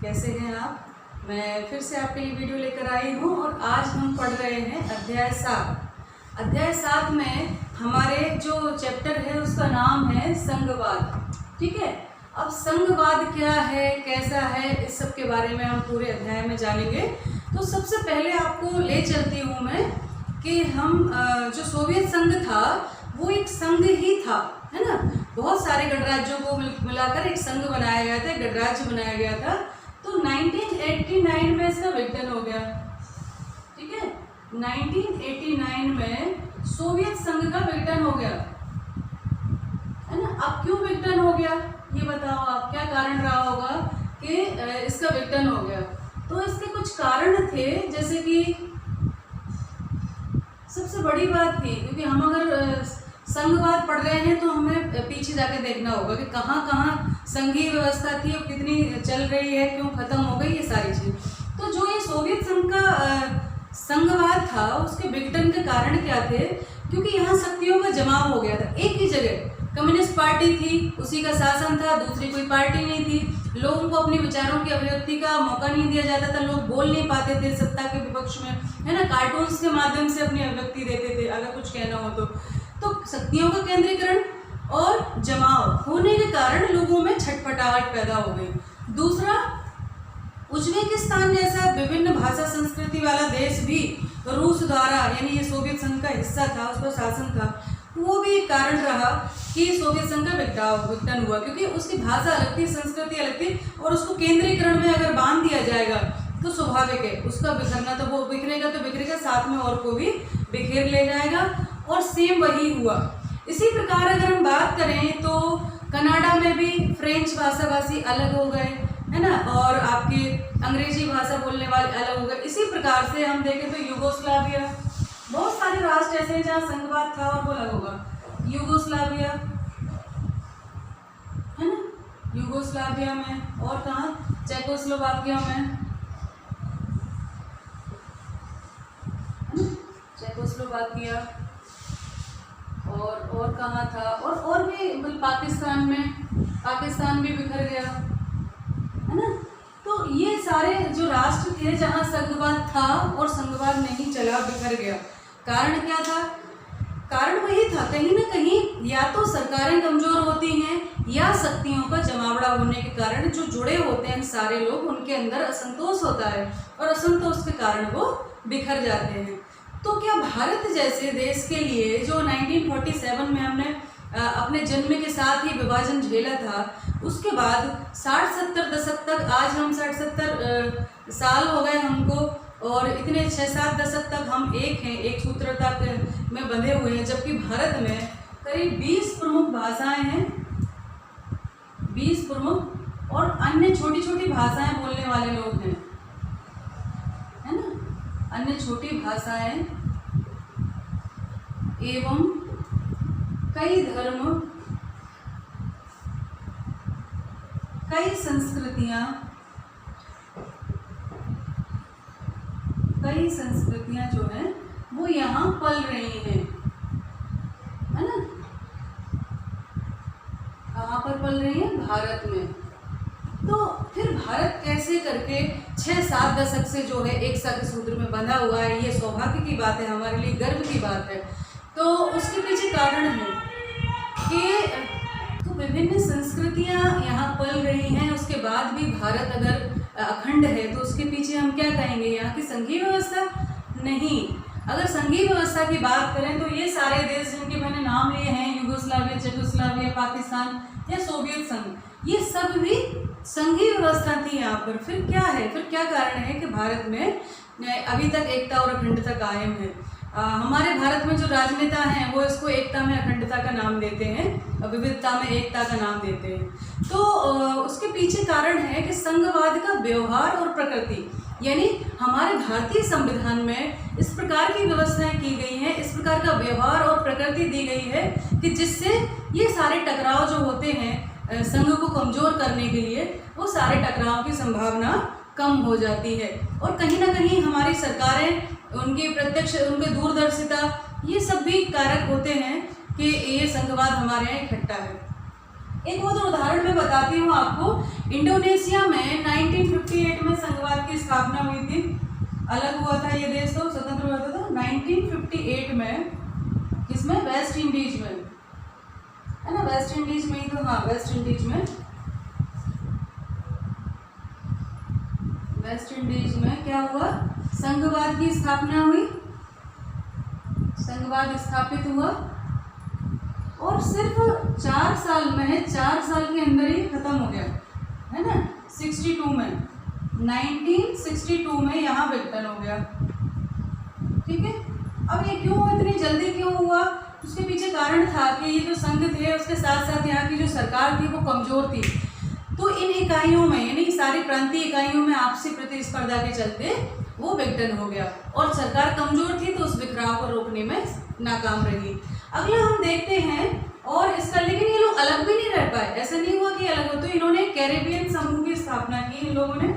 कैसे हैं आप। मैं फिर से आपके लिए वीडियो लेकर आई हूँ और आज हम पढ़ रहे हैं अध्याय 7। अध्याय 7 में हमारे जो चैप्टर है उसका नाम है संघवाद। ठीक है, अब संघवाद क्या है, कैसा है, इस सब के बारे में हम पूरे अध्याय में जानेंगे। तो सबसे पहले आपको ले चलती हूँ मैं कि हम जो सोवियत संघ था वो एक संघ ही था, है ना। बहुत सारे गणराज्यों को मिलाकर एक संघ बनाया गया था, एक गणराज्य बनाया गया था। तो 1989 में इसका विघटन हो गया। ठीक है, 1989 में सोवियत संघ का विघटन हो गया, है ना। अब क्यों विघटन हो गया ये बताओ आप, क्या कारण रहा होगा कि इसका विघटन हो गया। तो इसके कुछ कारण थे, जैसे कि सबसे बड़ी बात थी, क्योंकि हम अगर संघवाद पढ़ रहे हैं तो हमें पीछे जाके देखना होगा कि कहाँ कहाँ संघीय व्यवस्था थी और कितनी चल रही है, क्यों खत्म हो गई, ये सारी चीज। तो जो ये सोवियत संघ का संघवाद था उसके विघटन के कारण क्या थे, क्योंकि यहाँ शक्तियों का जमाव हो गया था। एक ही जगह कम्युनिस्ट पार्टी थी, उसी का शासन था, दूसरी कोई पार्टी नहीं थी। लोगों को अपने विचारों की अभिव्यक्ति का मौका नहीं दिया जाता था, लोग बोल नहीं पाते थे सत्ता के विपक्ष में, है ना। कार्टून्स के माध्यम से अपनी अभिव्यक्ति देते थे अगर कुछ कहना हो तो शक्तियों का केंद्रीकरण और जमाव होने के कारण लोगों में छटपटाहट पैदा हो गई। दूसरा, उज्बेकिस्तान जैसा विभिन्न भाषा संस्कृति वाला देश भी रूस द्वारा, यानी ये सोवियत संघ का हिस्सा था, उसका शासन था, वो भी एक कारण रहा कि सोवियत संघ का विघटन हुआ, क्योंकि उसकी भाषा अलग थी, संस्कृति अलग थी, और उसको केंद्रीकरण में अगर बांध दिया जाएगा तो स्वाभाविक है उसका बिखरना, तो वो बिखरेगा तो बिखरेगा, साथ में और को भी बिखेर ले जाएगा। और सेम वही हुआ। इसी प्रकार अगर हम बात करें तो कनाडा में भी फ्रेंच भाषाभाषी अलग हो गए, है ना, और आपके अंग्रेजी भाषा बोलने वाले अलग हो गए। इसी प्रकार से हम देखें तो यूगोस्लाविया, बहुत सारे राष्ट्र ऐसे हैं जहाँ संघवाद था और वो अलग होगा। यूगोस्लाविया, है ना, यूगोस्लाविया में, और कहाँ, चेकोस्लोवाकिया में, चेकोस्लोवाकिया, और कहाँ था, और भी पाकिस्तान भी बिखर गया, है ना। तो ये सारे जो राष्ट्र थे जहाँ संघवाद था और संघवाद नहीं चला, बिखर गया। कारण क्या था? कारण वही था, कहीं ना कहीं या तो सरकारें कमजोर होती हैं या शक्तियों का जमावड़ा होने के कारण जो जुड़े होते हैं सारे लोग, उनके अंदर असंतोष होता है और असंतोष के कारण वो बिखर जाते हैं। तो क्या भारत जैसे देश के लिए जो 1947 में हमने अपने जन्म के साथ ही विभाजन झेला था, उसके बाद 60-70 दशक तक, आज हम 60-70 साल हो गए हमको, और इतने 6-7 दशक तक हम एक हैं, एक सूत्रता में बंधे हुए हैं, जबकि भारत में करीब 20 प्रमुख भाषाएं हैं, 20 प्रमुख, और अन्य छोटी छोटी भाषाएं बोलने वाले लोग हैं, है ना, अन्य छोटी भाषाएं एवं कई धर्म, कई संस्कृतियां जो हैं वो यहाँ पल रही हैं, है ना। कहाँ पर पल रही है? भारत में। तो फिर भारत कैसे करके 6-7 दशक से जो है एक साथ सूत्र में बंधा हुआ है, ये सौभाग्य की बात है, हमारे लिए गर्व की बात है। तो उसके पीछे कारण है कि तो विभिन्न संस्कृतियां यहाँ पल रही हैं, उसके बाद भी भारत अगर अखंड है तो उसके पीछे हम क्या कहेंगे? यहाँ की संघीय व्यवस्था? नहीं। अगर संघीय व्यवस्था की बात करें तो ये सारे देश जिनके मैंने नाम लिए हैं, यूगोस्लाविया, चेकोस्लोवाकिया, पाकिस्तान या सोवियत संघ, ये सब भी संघीय व्यवस्था थी यहाँ पर। फिर क्या है, फिर क्या कारण है कि भारत में अभी तक एकता और अखंडता कायम है। हमारे भारत में जो राजनेता हैं वो इसको एकता में अखंडता का नाम देते हैं, विविधता में एकता का नाम देते हैं। तो उसके पीछे कारण है कि संघवाद का व्यवहार और प्रकृति, यानी हमारे भारतीय संविधान में इस प्रकार की व्यवस्थाएं की गई हैं, इस प्रकार का व्यवहार और प्रकृति दी गई है कि जिससे ये सारे टकराव जो होते हैं संघ को कमजोर करने के लिए, वो सारे टकराव की संभावना कम हो जाती है। और कहीं ना कहीं हमारी सरकारें, उनकी प्रत्यक्ष, उनकी दूरदर्शिता, ये सब भी कारक होते हैं कि ये संघवाद हमारे यहाँ इकट्ठा है। एक और उदाहरण मैं बताती हूँ आपको। इंडोनेशिया में 1950 अलग हुआ था ये देश, तो स्वतंत्र हुआ था तो 1958 में, किसमें? वेस्ट इंडीज में, है ना, वेस्ट इंडीज में ही तो, हाँ वेस्ट इंडीज में, वेस्ट इंडीज में क्या हुआ? संघवाद की स्थापना हुई, संघवाद स्थापित हुआ, और सिर्फ 4 साल में, 4 साल के अंदर ही खत्म हो गया, है ना, 62 में, 1962 में यहाँ विघटन हो गया। ठीक है, अब ये क्यों इतनी जल्दी क्यों हुआ? उसके पीछे कारण था कि ये जो संघ थे उसके साथ साथ यहाँ की जो सरकार थी वो कमजोर थी, तो इन इकाइयों में, यानी सारी प्रांतीय इकाइयों में आपसी प्रतिस्पर्धा के चलते वो विघटन हो गया, और सरकार कमजोर थी तो उस बिखराव को रोकने में नाकाम रही। अगला हम देखते हैं, और इसका, लेकिन ये लोग अलग भी नहीं रह पाए, ऐसा नहीं हुआ कि अलग हो, तो इन्होंने कैरेबियन समूह की स्थापना की इन लोगों ने।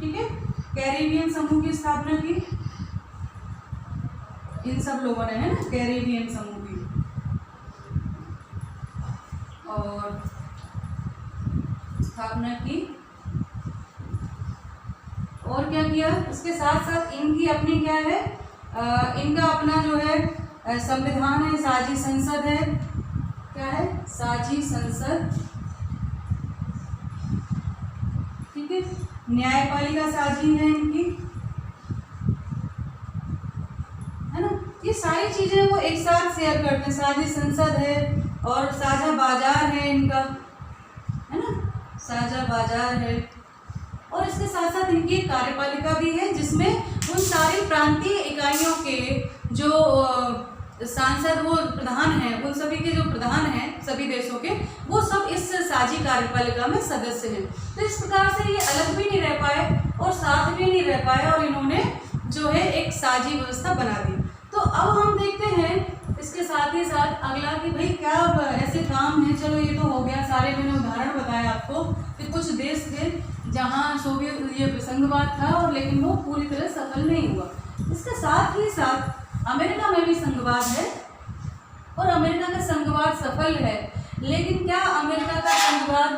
ठीक है, कैरेबियन समूह की स्थापना की इन सब लोगों ने, है ना, कैरेबियन समूह की, और स्थापना की, और क्या किया? इसके साथ साथ इनकी अपनी क्या है, इनका अपना जो है संविधान है, साझी संसद है, क्या है? साझी संसद। ठीक है, न्यायपालिका साझी है इनकी, है ना, ये सारी चीजें वो एक साथ शेयर करते हैं। साझी संसद है, और साझा बाजार है इनका, है ना, साझा बाजार है, और इसके साथ साथ इनकी कार्यपालिका भी है, जिसमें उन सारी प्रांतीय इकाइयों के जो सांसद, वो प्रधान हैं, उन सभी के जो प्रधान हैं सभी देशों के, वो सब इस साझी कार्यपालिका में सदस्य हैं। तो इस प्रकार से ये अलग भी नहीं रह पाए और साथ भी नहीं रह पाए, और इन्होंने जो है एक साझी व्यवस्था बना दी। तो अब हम देखते हैं इसके साथ ही साथ अगला कि भाई क्या ऐसे काम है। चलो ये तो हो गया, सारे मैंने उदाहरण बताए आपको कि कुछ देश थे जहाँ सोवियत ये संघवाद था, और लेकिन वो पूरी तरह सफल नहीं हुआ। इसके साथ ही साथ अमेरिका में भी संघवाद है, और अमेरिका का संघवाद सफल है, लेकिन क्या अमेरिका का संघवाद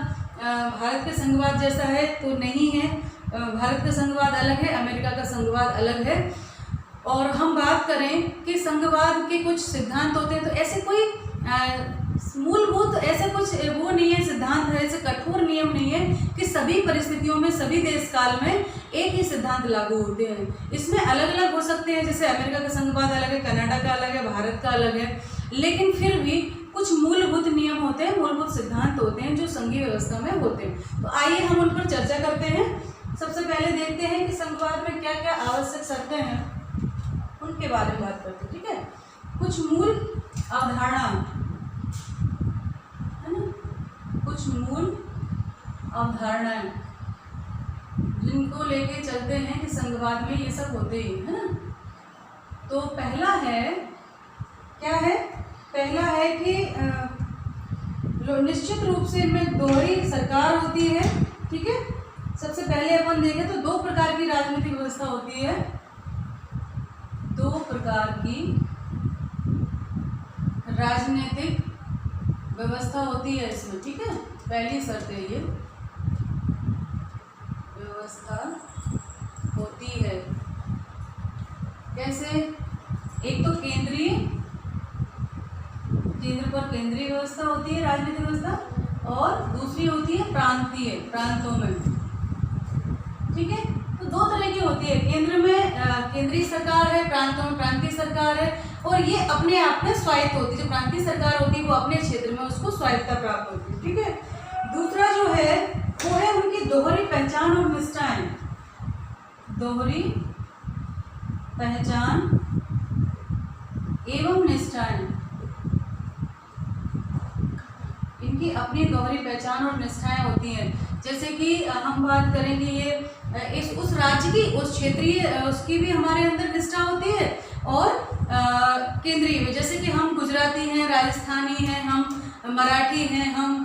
भारत के संघवाद जैसा है? तो नहीं है। भारत का संघवाद अलग है, अमेरिका का संघवाद अलग है। और हम बात करें कि संघवाद के कुछ सिद्धांत होते हैं, तो ऐसे कोई मूलभूत ऐसे कुछ वो नहीं है, सिद्धांत है, ऐसे कठोर नियम नहीं है कि सभी परिस्थितियों में, सभी देश काल में एक ही सिद्धांत लागू होते हैं। इसमें अलग अलग हो सकते हैं, जैसे अमेरिका का संघवाद अलग है, कनाडा का अलग है, भारत का अलग है, लेकिन फिर भी कुछ मूलभूत नियम होते हैं, मूलभूत सिद्धांत होते हैं जो संघीय व्यवस्था में होते हैं। तो आइए हम उन पर चर्चा करते हैं। सबसे पहले देखते हैं कि संघवाद में क्या क्या आवश्यक शर्तें हैं, उनके बारे में बात करते हैं। ठीक है, कुछ मूल अवधारणा, है ना, कुछ मूल अवधारणाएं जिनको लेके चलते हैं कि संघवाद में ये सब होते ही, है ना। तो पहला है, क्या है? पहला है कि निश्चित रूप से इनमें दोहरी सरकार होती है। ठीक है, सबसे पहले अपन देखें तो 2 प्रकार की राजनीतिक व्यवस्था होती है, 2 प्रकार की राजनीतिक व्यवस्था होती है इसमें। ठीक है, पहली शर्त है ये, व्यवस्था होती है। कैसे? एक तो केंद्रीय, केंद्र पर केंद्रीय व्यवस्था होती है राजनीतिक व्यवस्था, और दूसरी होती है प्रांतीय, प्रांतों में। ठीक है, तो 2 तरह की होती है। केंद्र में केंद्रीय सरकार है, प्रांतों में प्रांतीय सरकार है, और ये अपने आप में स्वायत्त होती है। जो प्रांतीय सरकार होती है वो अपने क्षेत्र में उसको स्वायत्तता प्राप्त होती है। ठीक है, दूसरा जो है वो है उनकी दोहरी पहचान और निष्ठाएं, दोहरी पहचान एवं निष्ठाएं। इनकी अपनी दोहरी पहचान और निष्ठाएं होती हैं। जैसे कि हम बात करेंगे ये उस राज्य की, उस क्षेत्रीय उसकी भी हमारे अंदर निष्ठा होती है, और केंद्रीय में, जैसे कि हम गुजराती हैं, राजस्थानी हैं, हम मराठी हैं, हम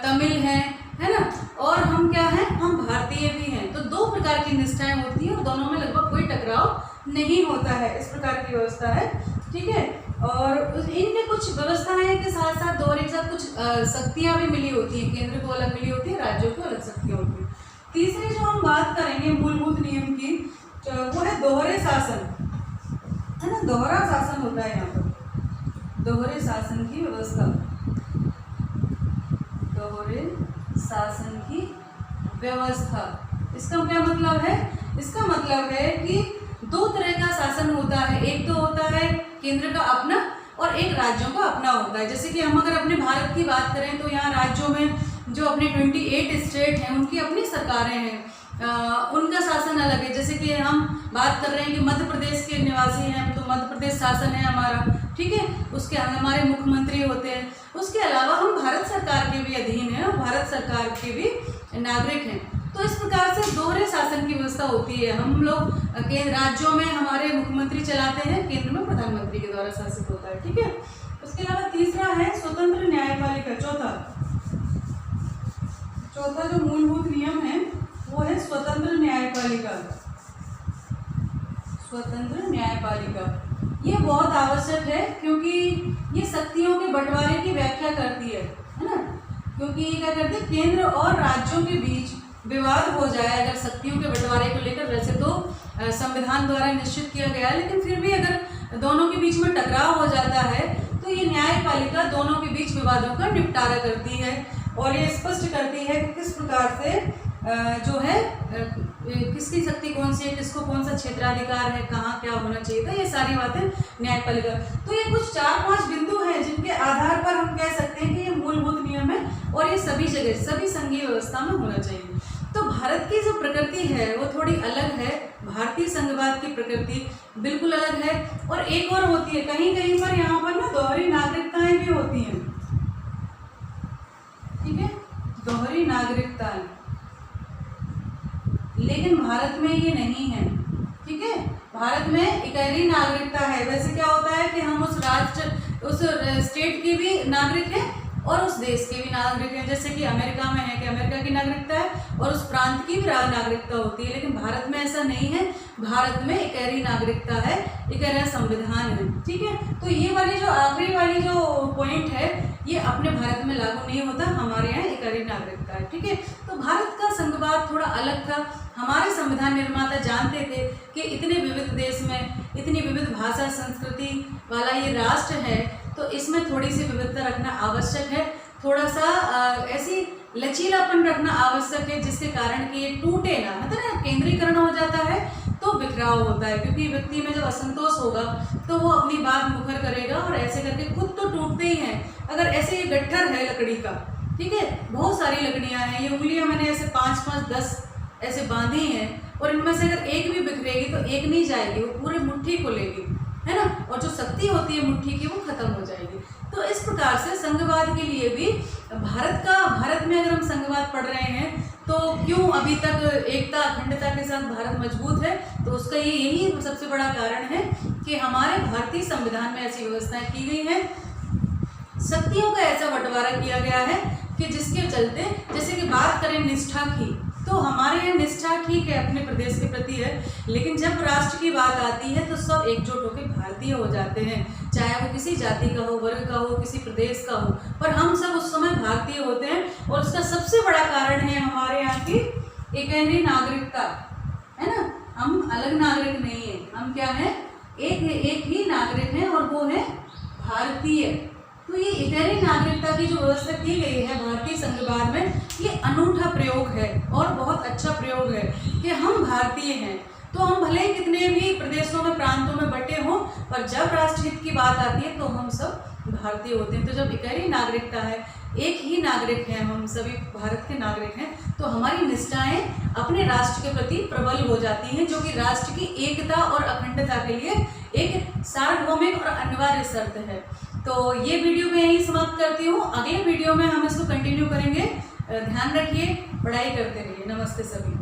तमिल हैं, है ना, और हम क्या हैं, हम भारतीय भी हैं। तो 2 प्रकार की निष्ठाएं होती हैं, और दोनों में लगभग कोई टकराव नहीं होता है। इस प्रकार की व्यवस्था है। ठीक है, और इनमें कुछ व्यवस्थाएं के साथ साथ दोहरे के साथ कुछ शक्तियां भी मिली होती हैं, केंद्र को अलग मिली होती है, राज्यों को अलग शक्तियां होती है। तीसरी जो हम बात करेंगे मूलभूत नियम की, वो है दोहरे शासन, है ना, दोहरा शासन होता है यहाँ पर, दोहरे शासन की व्यवस्था, दोहरे शासन की व्यवस्था। इसका क्या मतलब है? इसका मतलब है कि दो तरह का शासन होता है, एक तो होता है केंद्र का अपना और एक राज्यों का अपना होता है। जैसे कि हम अगर अपने भारत की बात करें तो यहाँ राज्यों में जो अपने 28 स्टेट हैं उनकी अपनी सरकारें हैं, उनका शासन अलग है। जैसे कि हम बात कर रहे हैं कि मध्य प्रदेश के निवासी हैं तो मध्य प्रदेश शासन है हमारा, ठीक है, उसके हमारे मुख्यमंत्री होते हैं। उसके अलावा हम भारत सरकार के भी अधीन हैं और भारत सरकार के भी नागरिक हैं। तो इस प्रकार से दोहरे शासन की व्यवस्था होती है। हम लोग राज्यों में हमारे मुख्यमंत्री चलाते हैं, केंद्र में प्रधानमंत्री के द्वारा शासित होता है, ठीक है। उसके अलावा तीसरा है स्वतंत्र न्यायपालिका। चौथा जो मूलभूत नियम है वो है स्वतंत्र न्यायपालिका। स्वतंत्र न्यायपालिका ये बहुत आवश्यक है क्योंकि ये शक्तियों के बंटवारे की व्याख्या करती है ना। क्योंकि ये क्या करते हैं, केंद्र और राज्यों के बीच विवाद हो जाए अगर शक्तियों के बंटवारे को लेकर, वैसे तो संविधान द्वारा निश्चित किया गया है, लेकिन फिर भी अगर दोनों के बीच में टकराव हो जाता है तो ये न्यायपालिका दोनों के बीच विवादों का निपटारा करती है और ये स्पष्ट करती है कि किस प्रकार से जो है किसकी शक्ति कौन सी है, किसको कौन सा क्षेत्राधिकार है, कहाँ क्या होना चाहिए था, ये सारी बातें न्यायपालिका। तो ये कुछ 4-5 बिंदु हैं जिनके आधार पर हम कह सकते हैं कि ये मूलभूत नियम है और ये सभी जगह सभी संघीय व्यवस्था में होना चाहिए। तो भारत की जो प्रकृति है वो थोड़ी अलग है, भारतीय संघवाद की प्रकृति बिल्कुल अलग है। और एक और होती है, कहीं कहीं पर यहाँ पर ना दोहरी नागरिकताएं भी होती हैं, ठीक है, दोहरी नागरिकताएं, लेकिन भारत में ये नहीं है, ठीक है। भारत में इकहरी नागरिकता है। वैसे क्या होता है कि हम उस स्टेट के भी नागरिक हैं और उस देश के भी नागरिक हैं। जैसे कि अमेरिका में है कि अमेरिका की नागरिकता है और उस प्रांत की भी नागरिकता होती है, लेकिन भारत में ऐसा नहीं है। भारत में इकहरी नागरिकता है, इकहरा संविधान है, ठीक है। तो ये वाली जो आखिरी वाली जो पॉइंट है ये अपने भारत में लागू नहीं होता, हमारे यहाँ इकहरी नागरिकता है, ठीक है। तो भारत का संघवाद थोड़ा अलग था। हमारे संविधान निर्माता जानते थे कि इतने विविध देश में इतनी विविध भाषा संस्कृति वाला ये राष्ट्र है, तो इसमें थोड़ी सी विविधता रखना आवश्यक है, थोड़ा सा ऐसी लचीलापन रखना आवश्यक है जिसके कारण कि ये टूटे ना, मतलब केंद्रीकरण हो जाता है तो बिखराव होता है। क्योंकि व्यक्ति में जब असंतोष होगा तो वो अपनी बात मुखर करेगा और ऐसे करके खुद तो टूटते ही हैं। अगर ऐसे ये गट्ठर है लकड़ी का, ठीक है, बहुत सारी लकड़ियां हैं, ये उंगलियां मैंने ऐसे 5-5, 10 ऐसे बांधी हैं और इनमें से अगर एक भी बिखरेगी तो एक नहीं जाएगी, वो पूरे मुट्ठी को लेगी, है ना, और जो शक्ति होती है मुट्ठी की वो खत्म हो जाएगी। तो इस प्रकार से संघवाद के लिए भी भारत में अगर हम संघवाद पढ़ रहे हैं तो क्यों अभी तक एकता अखंडता के साथ भारत मजबूत है, तो उसका यही सबसे बड़ा कारण है कि हमारे भारतीय संविधान में ऐसी व्यवस्थाएं की गई हैं, शक्तियों का ऐसा बंटवारा किया गया है कि जिसके चलते, जैसे कि बात करें निष्ठा की, तो हमारे यहाँ निष्ठा ठीक है अपने प्रदेश के प्रति है, लेकिन जब राष्ट्र की बात आती है तो सब एकजुट होकर भारतीय हो जाते हैं, चाहे वो किसी जाति का हो, वर्ग का हो, किसी प्रदेश का हो, पर हम सब उस समय भारतीय होते हैं। और उसका सबसे बड़ा कारण है हमारे यहाँ की इकहरी नागरिकता, है ना, हम अलग नागरिक नहीं है, हम क्या है, एक ही नागरिक है और वो है भारतीय। तो ये इकहरी नागरिकता की जो व्यवस्था की गई है भारतीय संघवाद में, ये अनूठा प्रयोग है और बहुत अच्छा प्रयोग है कि हम भारतीय हैं। तो हम भले ही कितने भी प्रदेशों में प्रांतों में बटे हों, पर जब राष्ट्रहित की बात आती है तो हम सब भारतीय होते हैं। तो जब इकहरी नागरिकता है, एक ही नागरिक हैं, हम सभी भारत के नागरिक हैं, तो हमारी निष्ठाएं अपने राष्ट्र के प्रति प्रबल हो जाती हैं, जो कि राष्ट्र की एकता और अखंडता के लिए एक सार्वभौमिक और अनिवार्य शर्त है। तो ये वीडियो मैं यहीं समाप्त करती हूँ, अगले वीडियो में हम इसको कंटिन्यू करेंगे। ध्यान रखिए, पढ़ाई करते रहिए। नमस्ते सभी।